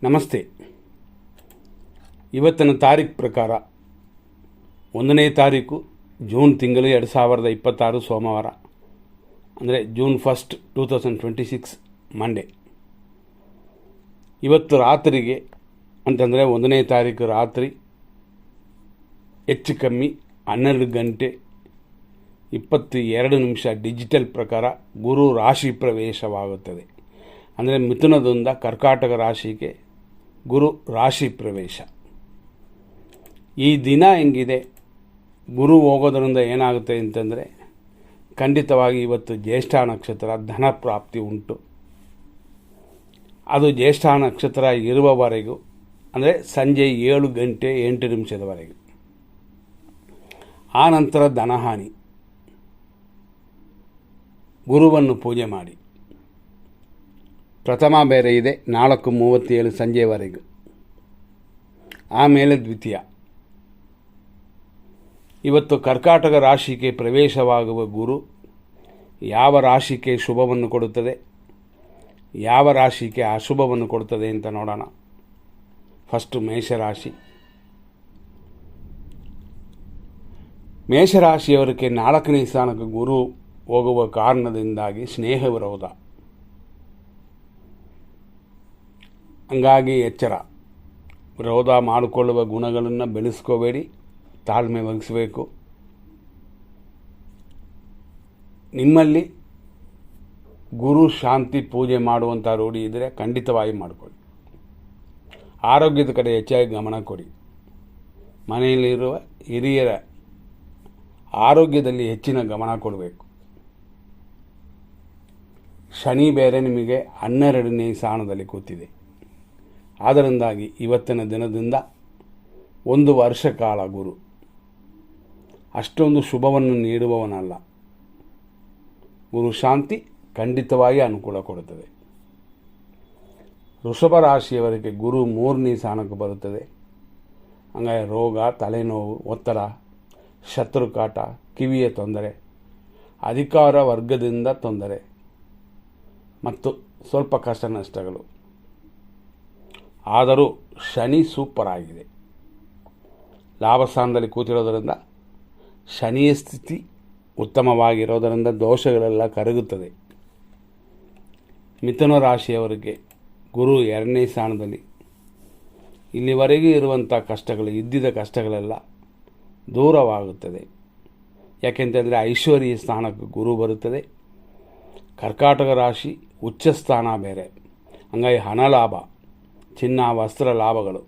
ನಮಸ್ತೆ. ಇವತ್ತಿನ ತಾರೀಖು ಪ್ರಕಾರ 1ನೇ ತಾರೀಕು ಜೂನ್ ತಿಂಗಳು 2026 ಸೋಮವಾರ, ಅಂದರೆ ಜೂನ್ 1, 2026 ಮಂಡೇ. ಇವತ್ತು ರಾತ್ರಿಗೆ ಅಂತಂದರೆ 1ನೇ ತಾರೀಕು ರಾತ್ರಿ ಹೆಚ್ಚು ಕಮ್ಮಿ 12 ಗಂಟೆ 22 ನಿಮಿಷ ಡಿಜಿಟಲ್ ಪ್ರಕಾರ ಗುರು ರಾಶಿ ಪ್ರವೇಶವಾಗುತ್ತದೆ. ಅಂದರೆ ಮಿಥುನದಿಂದ ಕರ್ಕಾಟಕ ರಾಶಿಗೆ ಗುರು ರಾಶಿ ಪ್ರವೇಶ. ಈ ದಿನ ಹೆಂಗಿದೆ, ಗುರು ಹೋಗೋದರಿಂದ ಏನಾಗುತ್ತೆ ಅಂತಂದರೆ, ಖಂಡಿತವಾಗಿ ಇವತ್ತು ಜ್ಯೇಷ್ಠ ನಕ್ಷತ್ರ ಧನ ಪ್ರಾಪ್ತಿ ಉಂಟು. ಅದು ಜ್ಯೇಷ್ಠ ನಕ್ಷತ್ರ ಇರುವವರೆಗೂ, ಅಂದರೆ ಸಂಜೆ 7 ಗಂಟೆ 8 ನಿಮಿಷದವರೆಗೆ. ಆ ನಂತರ ಧನಹಾನಿ. ಗುರುವನ್ನು ಪೂಜೆ ಮಾಡಿ. ಪ್ರಥಮ ಬೇರೆ ಇದೆ 4:37 ಸಂಜೆವರೆಗೂ. ಆಮೇಲೆ ದ್ವಿತೀಯ. ಇವತ್ತು ಕರ್ಕಾಟಕ ರಾಶಿಗೆ ಪ್ರವೇಶವಾಗುವ ಗುರು ಯಾವ ರಾಶಿಗೆ ಶುಭವನ್ನು ಕೊಡುತ್ತದೆ, ಯಾವ ರಾಶಿಗೆ ಅಶುಭವನ್ನು ಕೊಡುತ್ತದೆ ಅಂತ ನೋಡೋಣ. ಫಸ್ಟು ಮೇಷರಾಶಿ. ಮೇಷರಾಶಿಯವರಿಗೆ 4ನೇ ಸ್ಥಾನಕ್ಕೆ ಗುರು ಹೋಗುವ ಕಾರಣದಿಂದಾಗಿ ಸ್ನೇಹ ವಿರೋಧ. ಹಂಗಾಗಿ ಎಚ್ಚರ. ವಿರೋಧ ಮಾಡಿಕೊಳ್ಳುವ ಗುಣಗಳನ್ನು ಬೆಳೆಸ್ಕೋಬೇಡಿ, ತಾಳ್ಮೆ ವಹಿಸಬೇಕು. ನಿಮ್ಮಲ್ಲಿ ಗುರು ಶಾಂತಿ ಪೂಜೆ ಮಾಡುವಂಥ ರೂಢಿ ಇದ್ದರೆ ಖಂಡಿತವಾಗಿ ಮಾಡಿಕೊಳ್ಳಿ. ಆರೋಗ್ಯದ ಕಡೆ ಹೆಚ್ಚಾಗಿ ಗಮನ ಕೊಡಿ. ಮನೆಯಲ್ಲಿರುವ ಹಿರಿಯರ ಆರೋಗ್ಯದಲ್ಲಿ ಹೆಚ್ಚಿನ ಗಮನ ಕೊಡಬೇಕು. ಶನಿ ಬೇರೆ ನಿಮಗೆ 12ನೇ ಸ್ಥಾನದಲ್ಲಿ ಕೂತಿದೆ. ಆದ್ದರಿಂದಾಗಿ ಇವತ್ತಿನ ದಿನದಿಂದ 1 ವರ್ಷ ಕಾಲ ಗುರು ಅಷ್ಟೊಂದು ಶುಭವನ್ನು ನೀಡುವವನಲ್ಲ. ಗುರು ಶಾಂತಿ ಖಂಡಿತವಾಗಿ ಅನುಕೂಲ ಕೊಡುತ್ತದೆ. ವೃಷಭ ರಾಶಿಯವರಿಗೆ ಗುರು 3ನೇ ಸ್ಥಾನಕ್ಕೆ ಬರುತ್ತದೆ. ಹಂಗಾಗಿ ರೋಗ, ತಲೆನೋವು, ಒತ್ತಡ, ಶತ್ರುಕಾಟ, ಕಿವಿಯ ತೊಂದರೆ, ಅಧಿಕಾರ ವರ್ಗದಿಂದ ತೊಂದರೆ ಮತ್ತು ಸ್ವಲ್ಪ ಕಷ್ಟ ನಷ್ಟಗಳು. ಆದರೂ ಶನಿ ಸೂಪರ್ ಆಗಿದೆ. ಲಾಭಸ್ಥಾನದಲ್ಲಿ ಕೂತಿರೋದರಿಂದ ಶನಿಯ ಸ್ಥಿತಿ ಉತ್ತಮವಾಗಿರೋದರಿಂದ ದೋಷಗಳೆಲ್ಲ ಕರಗುತ್ತದೆ. ಮಿಥುನ ರಾಶಿಯವರಿಗೆ ಗುರು 2ನೇ ಸ್ಥಾನದಲ್ಲಿ. ಇಲ್ಲಿವರೆಗೂ ಇರುವಂಥ ಕಷ್ಟಗಳು, ಇದ್ದಿದ್ದ ಕಷ್ಟಗಳೆಲ್ಲ ದೂರವಾಗುತ್ತದೆ. ಯಾಕೆಂತಂದರೆ ಐಶ್ವರ್ಯ ಸ್ಥಾನಕ್ಕೆ ಗುರು ಬರುತ್ತದೆ. ಕರ್ಕಾಟಕ ರಾಶಿ ಉಚ್ಚ ಸ್ಥಾನ ಬೇರೆ. ಹಂಗಾಗಿ ಹಣ ಲಾಭ, ಚಿನ್ನ ವಸ್ತ್ರ ಲಾಭಗಳು,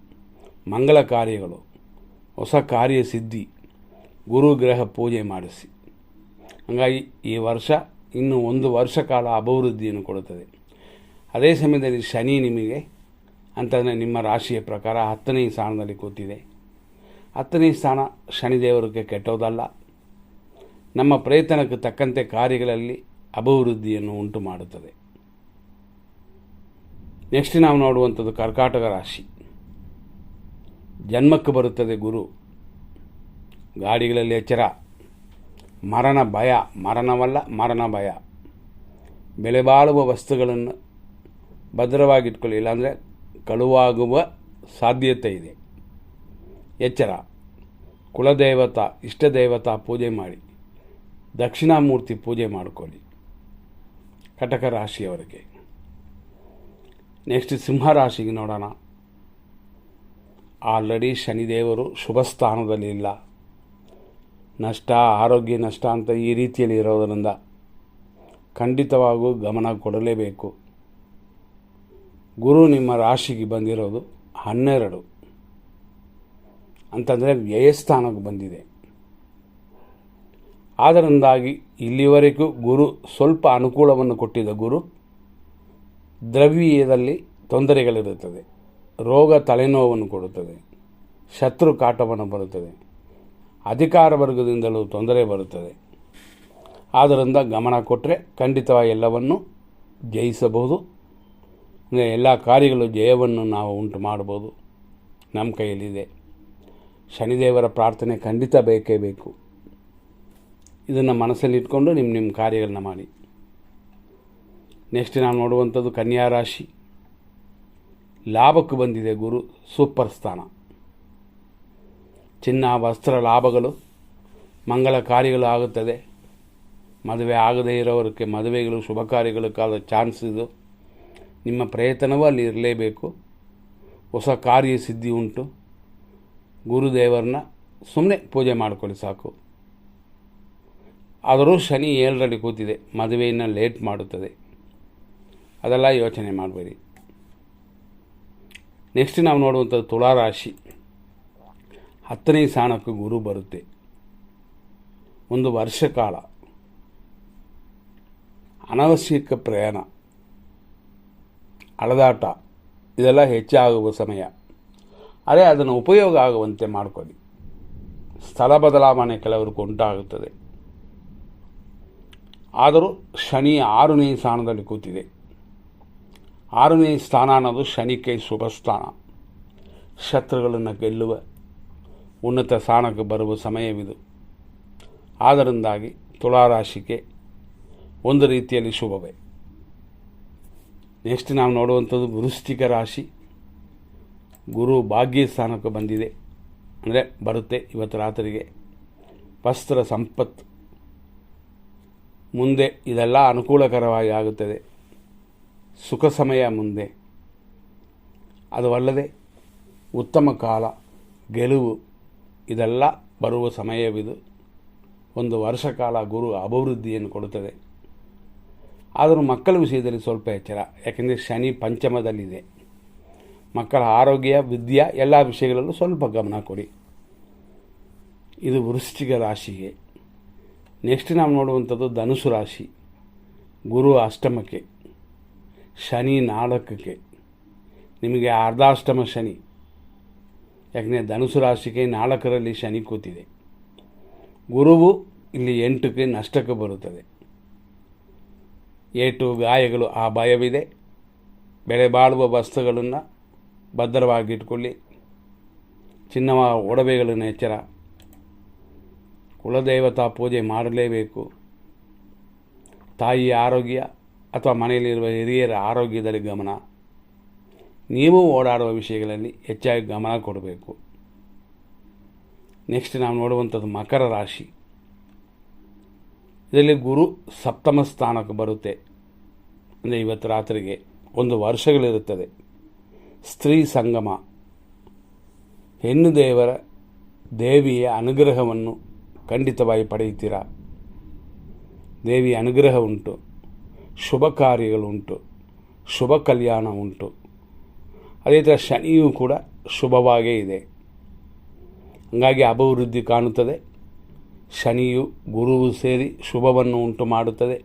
ಮಂಗಲ ಕಾರ್ಯಗಳು, ಹೊಸ ಕಾರ್ಯ ಸಿದ್ಧಿ, ಗುರುಗ್ರಹ ಪೂಜೆ ಮಾಡಿಸಿ. ಹಾಗಾಗಿ ಈ ವರ್ಷ ಇನ್ನು 1 ವರ್ಷ ಕಾಲ ಅಭಿವೃದ್ಧಿಯನ್ನು ಕೊಡುತ್ತದೆ. ಅದೇ ಸಮಯದಲ್ಲಿ ಶನಿ ನಿಮಗೆ ಅಂತಂದರೆ ನಿಮ್ಮ ರಾಶಿಯ ಪ್ರಕಾರ 10ನೇ ಸ್ಥಾನದಲ್ಲಿ ಕೂತಿದೆ. 10ನೇ ಸ್ಥಾನ ಶನಿದೇವರಿಗೆ ಕೆಟ್ಟೋದಲ್ಲ. ನಮ್ಮ ಪ್ರಯತ್ನಕ್ಕೆ ತಕ್ಕಂತೆ ಕಾರ್ಯಗಳಲ್ಲಿ ಅಭಿವೃದ್ಧಿಯನ್ನು ಉಂಟು ಮಾಡುತ್ತದೆ. ನೆಕ್ಸ್ಟ್ ನಾವು ನೋಡುವಂಥದ್ದು ಕರ್ಕಾಟಕ ರಾಶಿ. ಜನ್ಮಕ್ಕೆ ಬರುತ್ತದೆ ಗುರು. ಗಾಡಿಗಳಲ್ಲಿ ಎಚ್ಚರ. ಮರಣ ಭಯ, ಮರಣವಲ್ಲ ಮರಣ ಭಯ. ಬೆಲೆ ಬಾಳುವ ವಸ್ತುಗಳನ್ನು ಭದ್ರವಾಗಿಟ್ಕೊಳ್ಳಿ, ಇಲ್ಲಾಂದರೆ ಕಳುವಾಗುವ ಸಾಧ್ಯತೆ ಇದೆ. ಎಚ್ಚರ. ಕುಲದೇವತಾ ಇಷ್ಟದೇವತಾ ಪೂಜೆ ಮಾಡಿ, ದಕ್ಷಿಣಾಮೂರ್ತಿ ಪೂಜೆ ಮಾಡಿಕೊಳ್ಳಿ ಕಟಕ ರಾಶಿಯವರಿಗೆ. ನೆಕ್ಸ್ಟ್ ಸಿಂಹರಾಶಿಗೆ ನೋಡೋಣ. ಆಲ್ರೆಡಿ ಶನಿದೇವರು ಶುಭ ಸ್ಥಾನದಲ್ಲಿ ಇಲ್ಲ. ನಷ್ಟ, ಆರೋಗ್ಯ ನಷ್ಟ ಅಂತ ಈ ರೀತಿಯಲ್ಲಿ ಇರೋದರಿಂದ ಖಂಡಿತವಾಗೂ ಗಮನ ಕೊಡಲೇಬೇಕು. ಗುರು ನಿಮ್ಮ ರಾಶಿಗೆ ಬಂದಿರೋದು 12 ಅಂತಂದರೆ ವ್ಯಯಸ್ಥಾನಕ್ಕೆ ಬಂದಿದೆ. ಆದ್ದರಿಂದಾಗಿ ಇಲ್ಲಿವರೆಗೂ ಗುರು ಸ್ವಲ್ಪ ಅನುಕೂಲವನ್ನು ಕೊಟ್ಟಿದ್ದ ಗುರು ದ್ರವ್ಯದಲ್ಲಿ ತೊಂದರೆಗಳಿರುತ್ತದೆ. ರೋಗ, ತಲೆನೋವನ್ನು ಕೊಡುತ್ತದೆ. ಶತ್ರು ಕಾಟವನ್ನು ಬರುತ್ತದೆ. ಅಧಿಕಾರ ವರ್ಗದಿಂದಲೂ ತೊಂದರೆ ಬರುತ್ತದೆ. ಆದ್ದರಿಂದ ಗಮನ ಕೊಟ್ಟರೆ ಖಂಡಿತವಾಗಿ ಎಲ್ಲವನ್ನು ಜಯಿಸಬಹುದು. ಅಂದರೆ ಎಲ್ಲ ಕಾರ್ಯಗಳು ಜಯವನ್ನು ನಾವು ಉಂಟು ಮಾಡ್ಬೋದು. ನಮ್ಮ ಕೈಯಲ್ಲಿದೆ. ಶನಿದೇವರ ಪ್ರಾರ್ಥನೆ ಖಂಡಿತ ಬೇಕೇ ಬೇಕು. ಇದನ್ನು ಮನಸ್ಸಲ್ಲಿಟ್ಕೊಂಡು ನಿಮ್ಮ ಕಾರ್ಯಗಳನ್ನ ಮಾಡಿ. ನೆಕ್ಸ್ಟ್ ನಾವು ನೋಡುವಂಥದ್ದು ಕನ್ಯಾ ರಾಶಿ. ಲಾಭಕ್ಕೆ ಬಂದಿದೆ ಗುರು ಸೂಪರ್ ಸ್ಥಾನ. ಚಿನ್ನ ವಸ್ತ್ರ ಲಾಭಗಳು, ಮಂಗಲ ಕಾರ್ಯಗಳು ಆಗುತ್ತದೆ. ಮದುವೆ ಆಗದೇ ಇರೋರಿಗೆ ಮದುವೆಗಳು ಶುಭ ಕಾರ್ಯಗಳಕ್ಕಾದ ಚಾನ್ಸ್ ಇದು. ನಿಮ್ಮ ಪ್ರಯತ್ನವೂ ಅಲ್ಲಿ ಇರಲೇಬೇಕು. ಹೊಸ ಕಾರ್ಯ ಸಿದ್ಧಿ ಉಂಟು. ಗುರುದೇವರನ್ನ ಸುಮ್ಮನೆ ಪೂಜೆ ಮಾಡ್ಕೊಳ್ಳಿ ಸಾಕು. ಆದರೂ ಶನಿ 7ರಲ್ಲಿ ಕೂತಿದೆ, ಮದುವೆಯನ್ನು ಲೇಟ್ ಮಾಡುತ್ತದೆ. ಅದೆಲ್ಲ ಯೋಚನೆ ಮಾಡಬೇಡಿ. ನೆಕ್ಸ್ಟ್ ನಾವು ನೋಡುವಂಥದ್ದು ತುಲಾರಾಶಿ. 10ನೇ ಸ್ಥಾನಕ್ಕೆ ಗುರು ಬರುತ್ತೆ. ಒಂದು ವರ್ಷ ಕಾಲ ಅನವಶ್ಯಕ ಪ್ರಯಾಣ, ಅಳದಾಟ ಇದೆಲ್ಲ ಹೆಚ್ಚಾಗುವ ಸಮಯ. ಆದರೆ ಅದನ್ನು ಉಪಯೋಗ ಆಗುವಂತೆ ಮಾಡಿಕೊಳ್ಳಿ. ಸ್ಥಳ ಬದಲಾವಣೆ ಕೆಲವರಿಗೆ ಉಂಟಾಗುತ್ತದೆ. ಆದರೂ ಶನಿ 6ನೇ ಸ್ಥಾನದಲ್ಲಿ ಕೂತಿದೆ. 6ನೇ ಸ್ಥಾನ ಅನ್ನೋದು ಶನಿಗೆ ಶುಭ ಸ್ಥಾನ. ಶತ್ರುಗಳನ್ನು ಗೆಲ್ಲುವ ಉನ್ನತ ಸ್ಥಾನಕ್ಕೆ ಬರುವ ಸಮಯವಿದು. ಆದ್ದರಿಂದಾಗಿ ತುಲಾರಾಶಿಗೆ ಒಂದು ರೀತಿಯಲ್ಲಿ ಶುಭವೇ. ನೆಕ್ಸ್ಟ್ ನಾವು ನೋಡುವಂಥದ್ದು ವೃಶ್ಚಿಕ ರಾಶಿ. ಗುರು ಭಾಗ್ಯ ಸ್ಥಾನಕ್ಕೆ ಬಂದಿದೆ, ಅಂದರೆ ಬರುತ್ತೆ ಇವತ್ತು ರಾತ್ರಿಗೆ. ವಸ್ತ್ರ ಸಂಪತ್ತು ಮುಂದೆ ಇದೆಲ್ಲ ಅನುಕೂಲಕರವಾಗಿ ಆಗುತ್ತದೆ. ಸುಖ ಸಮಯ ಮುಂದೆ. ಅದು ಅಲ್ಲದೆ ಉತ್ತಮ ಕಾಲ, ಗೆಲುವು ಇದೆಲ್ಲ ಬರುವ ಸಮಯವಿದು. ಒಂದು ವರ್ಷ ಕಾಲ ಗುರು ಅಭಿವೃದ್ಧಿಯನ್ನು ಕೊಡುತ್ತದೆ. ಆದರೂ ಮಕ್ಕಳ ವಿಷಯದಲ್ಲಿ ಸ್ವಲ್ಪ ಎಚ್ಚರ, ಯಾಕೆಂದರೆ ಶನಿ ಪಂಚಮದಲ್ಲಿದೆ. ಮಕ್ಕಳ ಆರೋಗ್ಯ, ವಿದ್ಯೆ ಎಲ್ಲ ವಿಷಯಗಳಲ್ಲೂ ಸ್ವಲ್ಪ ಗಮನ ಕೊಡಿ. ಇದು ವೃಶ್ಚಿಕ ರಾಶಿಗೆ. ನೆಕ್ಸ್ಟ್ ನಾವು ನೋಡುವಂಥದ್ದು ಧನುಸು ರಾಶಿ. ಗುರು ಅಷ್ಟಮಕ್ಕೆ, ಶನಿ 4ಕ್ಕೆ. ನಿಮಗೆ ಅರ್ಧಾಷ್ಟಮ ಶನಿ. ಯಾಕಂದರೆ ಧನುಸು ರಾಶಿಗೆ 4ರಲ್ಲಿ ಶನಿ ಕೂತಿದೆ. ಗುರುವು ಇಲ್ಲಿ 8ಕ್ಕೆ ನಷ್ಟಕ್ಕೆ ಬರುತ್ತದೆ. ಏಟು ಗಾಯಗಳು ಆ ಭಯವಿದೆ. ಬೆಲೆ ಬಾಳುವ ವಸ್ತುಗಳನ್ನು ಭದ್ರವಾಗಿಟ್ಕೊಳ್ಳಿ. ಚಿನ್ನವ ಒಡವೆಗಳನ್ನು ಎಚ್ಚರ. ಕುಲದೇವತಾ ಪೂಜೆ ಮಾಡಲೇಬೇಕು. ತಾಯಿಯ ಆರೋಗ್ಯ ಅಥವಾ ಮನೆಯಲ್ಲಿರುವ ಹಿರಿಯರ ಆರೋಗ್ಯದಲ್ಲಿ ಗಮನ. ನೀವು ಓಡಾಡುವ ವಿಷಯಗಳಲ್ಲಿ ಹೆಚ್ಚಾಗಿ ಗಮನ ಕೊಡಬೇಕು. ನೆಕ್ಸ್ಟ್ ನಾವು ನೋಡುವಂಥದ್ದು ಮಕರ ರಾಶಿ. ಇದರಲ್ಲಿ ಗುರು 7ಮ ಸ್ಥಾನಕ್ಕೆ ಬರುತ್ತೆ. ಅಂದರೆ ಇವತ್ತು ರಾತ್ರಿಗೆ ಒಂದು ವರ್ಷಗಳಿರುತ್ತದೆ. ಸ್ತ್ರೀ ಸಂಗಮ, ಹೆಣ್ಣು ದೇವಿಯ ಅನುಗ್ರಹವನ್ನು ಖಂಡಿತವಾಗಿ ಪಡೆಯುತ್ತೀರಾ. ದೇವಿಯ ಅನುಗ್ರಹ ಉಂಟು, ಶುಭ ಕಾರ್ಯಗಳುಂಟು, ಶುಭ ಕಲ್ಯಾಣ ಉಂಟು. ಅದೇ ಥರ ಶನಿಯೂ ಕೂಡ ಶುಭವಾಗೇ ಇದೆ. ಹಾಗಾಗಿ ಅಭಿವೃದ್ಧಿ ಕಾಣುತ್ತದೆ. ಶನಿಯು ಗುರುವು ಸೇರಿ ಶುಭವನ್ನು ಉಂಟು ಮಾಡುತ್ತದೆ.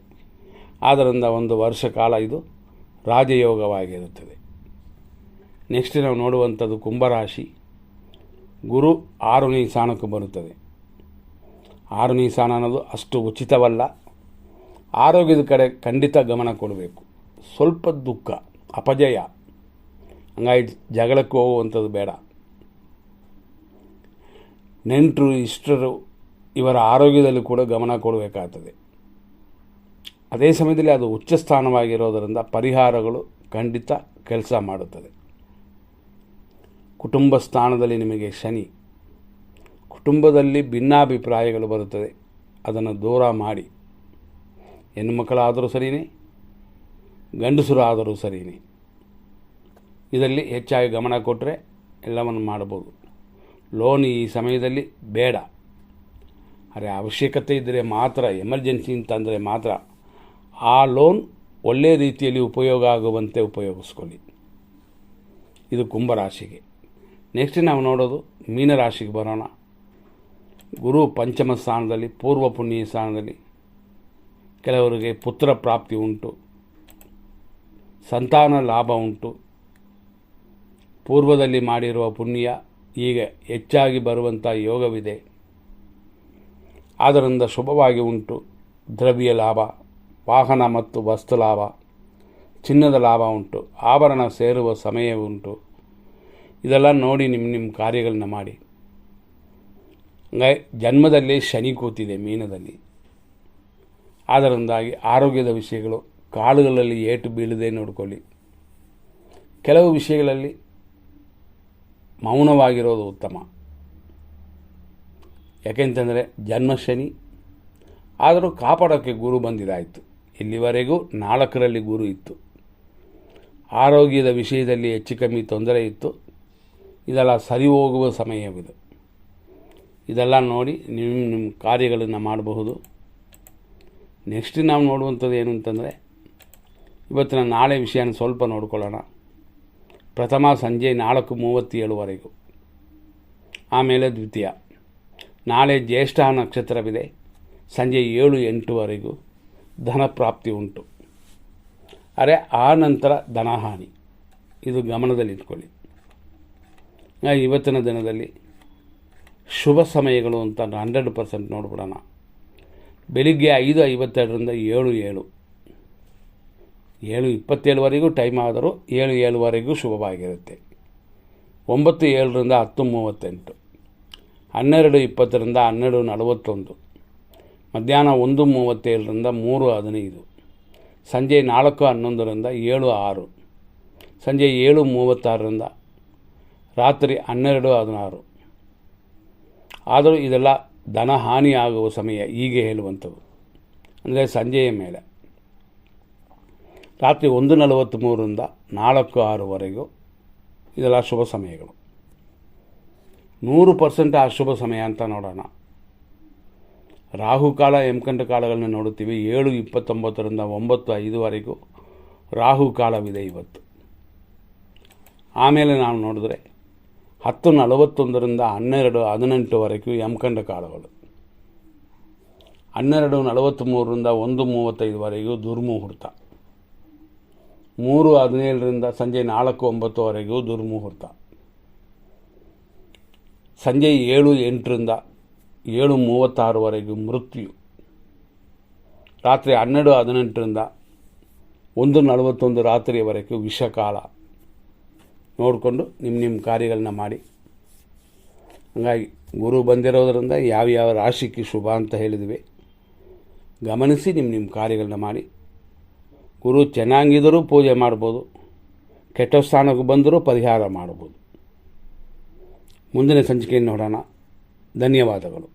ಆದ್ದರಿಂದ ಒಂದು ವರ್ಷ ಕಾಲ ಇದು ರಾಜಯೋಗವಾಗಿರುತ್ತದೆ. ನೆಕ್ಸ್ಟ್ ನಾವು ನೋಡುವಂಥದ್ದು ಕುಂಭರಾಶಿ. ಗುರು 6ನೇ ಸ್ಥಾನಕ್ಕೆ ಬರುತ್ತದೆ. 6ನೇ ಸ್ಥಾನ ಅನ್ನೋದು ಅಷ್ಟು ಉಚಿತವಲ್ಲ. ಆರೋಗ್ಯದ ಕಡೆ ಖಂಡಿತ ಗಮನ ಕೊಡಬೇಕು. ಸ್ವಲ್ಪ ದುಃಖ, ಅಪಜಯ, ಹಂಗಾಗಿ ಜಗಳಕ್ಕೆ ಹೋಗುವಂಥದ್ದು ಬೇಡ. ನೆಂಟರು ಇಷ್ಟರು ಇವರ ಆರೋಗ್ಯದಲ್ಲಿ ಕೂಡ ಗಮನ ಕೊಡಬೇಕಾಗ್ತದೆ. ಅದೇ ಸಮಯದಲ್ಲಿ ಅದು ಉಚ್ಚ ಸ್ಥಾನವಾಗಿರೋದರಿಂದ ಪರಿಹಾರಗಳು ಖಂಡಿತ ಕೆಲಸ ಮಾಡುತ್ತದೆ. ಕುಟುಂಬ ಸ್ಥಾನದಲ್ಲಿ ನಿಮಗೆ ಶನಿ. ಕುಟುಂಬದಲ್ಲಿ ಭಿನ್ನಾಭಿಪ್ರಾಯಗಳು ಬರುತ್ತದೆ. ಅದನ್ನು ದೂರ ಮಾಡಿ. ಹೆಣ್ಣುಮಕ್ಕಳಾದರೂ ಸರಿಯೇ, ಗಂಡಸರು ಆದರೂ ಸರಿಯೇ, ಇದರಲ್ಲಿ ಹೆಚ್ಚಾಗಿ ಗಮನ ಕೊಟ್ಟರೆ ಎಲ್ಲವನ್ನು ಮಾಡಬಹುದು. ಲೋನ್ ಈ ಸಮಯದಲ್ಲಿ ಬೇಡ. ಆದರೆ ಅವಶ್ಯಕತೆ ಇದ್ದರೆ ಮಾತ್ರ, ಎಮರ್ಜೆನ್ಸಿ ಅಂತಂದರೆ ಮಾತ್ರ ಆ ಲೋನ್ ಒಳ್ಳೆಯ ರೀತಿಯಲ್ಲಿ ಉಪಯೋಗ ಆಗುವಂತೆ ಉಪಯೋಗಿಸ್ಕೊಳ್ಳಿ. ಇದು ಕುಂಭರಾಶಿಗೆ. ನೆಕ್ಸ್ಟ್ ನಾವು ನೋಡೋದು ಮೀನರಾಶಿಗೆ ಬರೋಣ. ಗುರು 5ಮ ಸ್ಥಾನದಲ್ಲಿ, ಪೂರ್ವ ಪುಣ್ಯ ಸ್ಥಾನದಲ್ಲಿ. ಕೆಲವರಿಗೆ ಪುತ್ರ ಪ್ರಾಪ್ತಿ ಉಂಟು, ಸಂತಾನ ಲಾಭ ಉಂಟು. ಪೂರ್ವದಲ್ಲಿ ಮಾಡಿರುವ ಪುಣ್ಯ ಈಗ ಹೆಚ್ಚಾಗಿ ಬರುವಂಥ ಯೋಗವಿದೆ. ಆದ್ದರಿಂದ ಶುಭವಾಗಿ ಉಂಟು. ದ್ರವ್ಯ ಲಾಭ, ವಾಹನ ಮತ್ತು ವಸ್ತು ಲಾಭ, ಚಿನ್ನದ ಲಾಭ ಉಂಟು. ಆಭರಣ ಸೇರುವ ಸಮಯ ಉಂಟು. ಇದೆಲ್ಲ ನೋಡಿ ನಿಮ್ಮ ಕಾರ್ಯಗಳನ್ನ ಮಾಡಿ. ಹಂಗಾಗಿ ಜನ್ಮದಲ್ಲಿ ಶನಿ ಕೂತಿದೆ ಮೀನದಲ್ಲಿ. ಆದ್ದರಿಂದಾಗಿ ಆರೋಗ್ಯದ ವಿಷಯಗಳು, ಕಾಲುಗಳಲ್ಲಿ ಏಟು ಬೀಳದೆ ನೋಡಿಕೊಳ್ಳಿ. ಕೆಲವು ವಿಷಯಗಳಲ್ಲಿ ಮೌನವಾಗಿರೋದು ಉತ್ತಮ. ಯಾಕೆಂತಂದರೆ ಜನ್ಮಶನಿ, ಆದರೂ ಕಾಪಾಡೋಕ್ಕೆ ಗುರು ಬಂದಿದ್ದಾಯಿತು. ಇಲ್ಲಿವರೆಗೂ 4ರಲ್ಲಿ ಗುರು ಇತ್ತು. ಆರೋಗ್ಯದ ವಿಷಯದಲ್ಲಿ ಹೆಚ್ಚು ಕಮ್ಮಿ ತೊಂದರೆ ಇತ್ತು. ಇದೆಲ್ಲ ಸರಿ ಹೋಗುವ ಸಮಯವಿದು. ಇದೆಲ್ಲ ನೋಡಿ ನಿಮ್ಮ ಕಾರ್ಯಗಳನ್ನು ಮಾಡಬಹುದು. ನೆಕ್ಸ್ಟ್ ನಾವು ನೋಡುವಂಥದ್ದು ಏನು ಅಂತಂದರೆ, ಇವತ್ತಿನ ನಾಳೆ ವಿಷಯನ ಸ್ವಲ್ಪ ನೋಡ್ಕೊಳ್ಳೋಣ. ಪ್ರಥಮ ಸಂಜೆ 4:37ವರೆಗೂ, ಆಮೇಲೆ ದ್ವಿತೀಯ. ನಾಳೆ ಜ್ಯೇಷ್ಠ ನಕ್ಷತ್ರವಿದೆ. ಸಂಜೆ 7-8ವರೆಗೂ ಧನ ಪ್ರಾಪ್ತಿ ಉಂಟು. ಅರೆ ಆ ನಂತರ ಧನಹಾನಿ, ಇದು ಗಮನದಲ್ಲಿಟ್ಕೊಳ್ಳಿ. ಇವತ್ತಿನ ದಿನದಲ್ಲಿ ಶುಭ ಸಮಯಗಳು ಅಂತ 100% ನೋಡ್ಬಿಡೋಣ. ಬೆಳಿಗ್ಗೆ 5:52ರಿಂದ 7:27ವರೆಗೂ ಟೈಮ್ ಆದರೂ 7:07ವರೆಗೂ ಶುಭವಾಗಿರುತ್ತೆ. 9:07ರಿಂದ 10:38, 12:20ರಿಂದ 12:41, ಮಧ್ಯಾಹ್ನ 1:37ರಿಂದ 3:15, ಸಂಜೆ 4:11ರಿಂದ 7:06, ಸಂಜೆ 7:36ರಿಂದ ರಾತ್ರಿ 12:16. ಆದರೂ ಇದೆಲ್ಲ ಧನ ಹಾನಿ ಆಗುವ ಸಮಯ ಹೀಗೆ ಹೇಳುವಂಥವು. ಅಂದರೆ ಸಂಜೆಯ ಮೇಲೆ ರಾತ್ರಿ 1:43ರಿಂದ 4:06ವರೆಗೂ ಇದೆಲ್ಲ ಶುಭ ಸಮಯಗಳು. 100% ಅಶುಭ ಸಮಯ ಅಂತ ನೋಡೋಣ. ರಾಹುಕಾಲ, ಯಮಕಂಠ ಕಾಲಗಳನ್ನ ನೋಡುತ್ತೀವಿ. 7:29ರಿಂದ 9:05ವರೆಗೂ ರಾಹುಕಾಲವಿದೆ ಇವತ್ತು. ಆಮೇಲೆ ನಾವು ನೋಡಿದ್ರೆ 10:41ರಿಂದ 12:18ವರೆಗೂ ಯಮಕಂಠ ಕಾಲಗಳು. 12:43ರಿಂದ 1:35ವರೆಗೂ ದುರ್ಮುಹೂರ್ತ. 3:17ರಿಂದ ಸಂಜೆ 4:09ವರೆಗೂ ದುರ್ಮುಹೂರ್ತ. ಸಂಜೆ 7:08ರಿಂದ 7:36ವರೆಗೂ ಮೃತ್ಯು. ರಾತ್ರಿ 12:18ರಿಂದ 1:41 ರಾತ್ರಿಯವರೆಗೂ ವಿಷಕಾಲ. ನೋಡಿಕೊಂಡು ನಿಮ್ಮ ಕಾರ್ಯಗಳನ್ನ ಮಾಡಿ. ಹಾಗಾಗಿ ಗುರು ಬಂದಿರೋದರಿಂದ ಯಾವ್ಯಾವ ರಾಶಿಗೆ ಶುಭ ಅಂತ ಹೇಳಿದ್ವಿ, ಗಮನಿಸಿ ನಿಮ್ಮ ಕಾರ್ಯಗಳನ್ನ ಮಾಡಿ. ಗುರು ಚೆನ್ನಾಗಿದ್ದರೂ ಪೂಜೆ ಮಾಡ್ಬೋದು, ಕೆಟ್ಟ ಸ್ಥಾನಕ್ಕೆ ಬಂದರೂ ಪರಿಹಾರ ಮಾಡ್ಬೋದು. ಮುಂದಿನ ಸಂಚಿಕೆಯನ್ನು ನೋಡೋಣ. ಧನ್ಯವಾದಗಳು.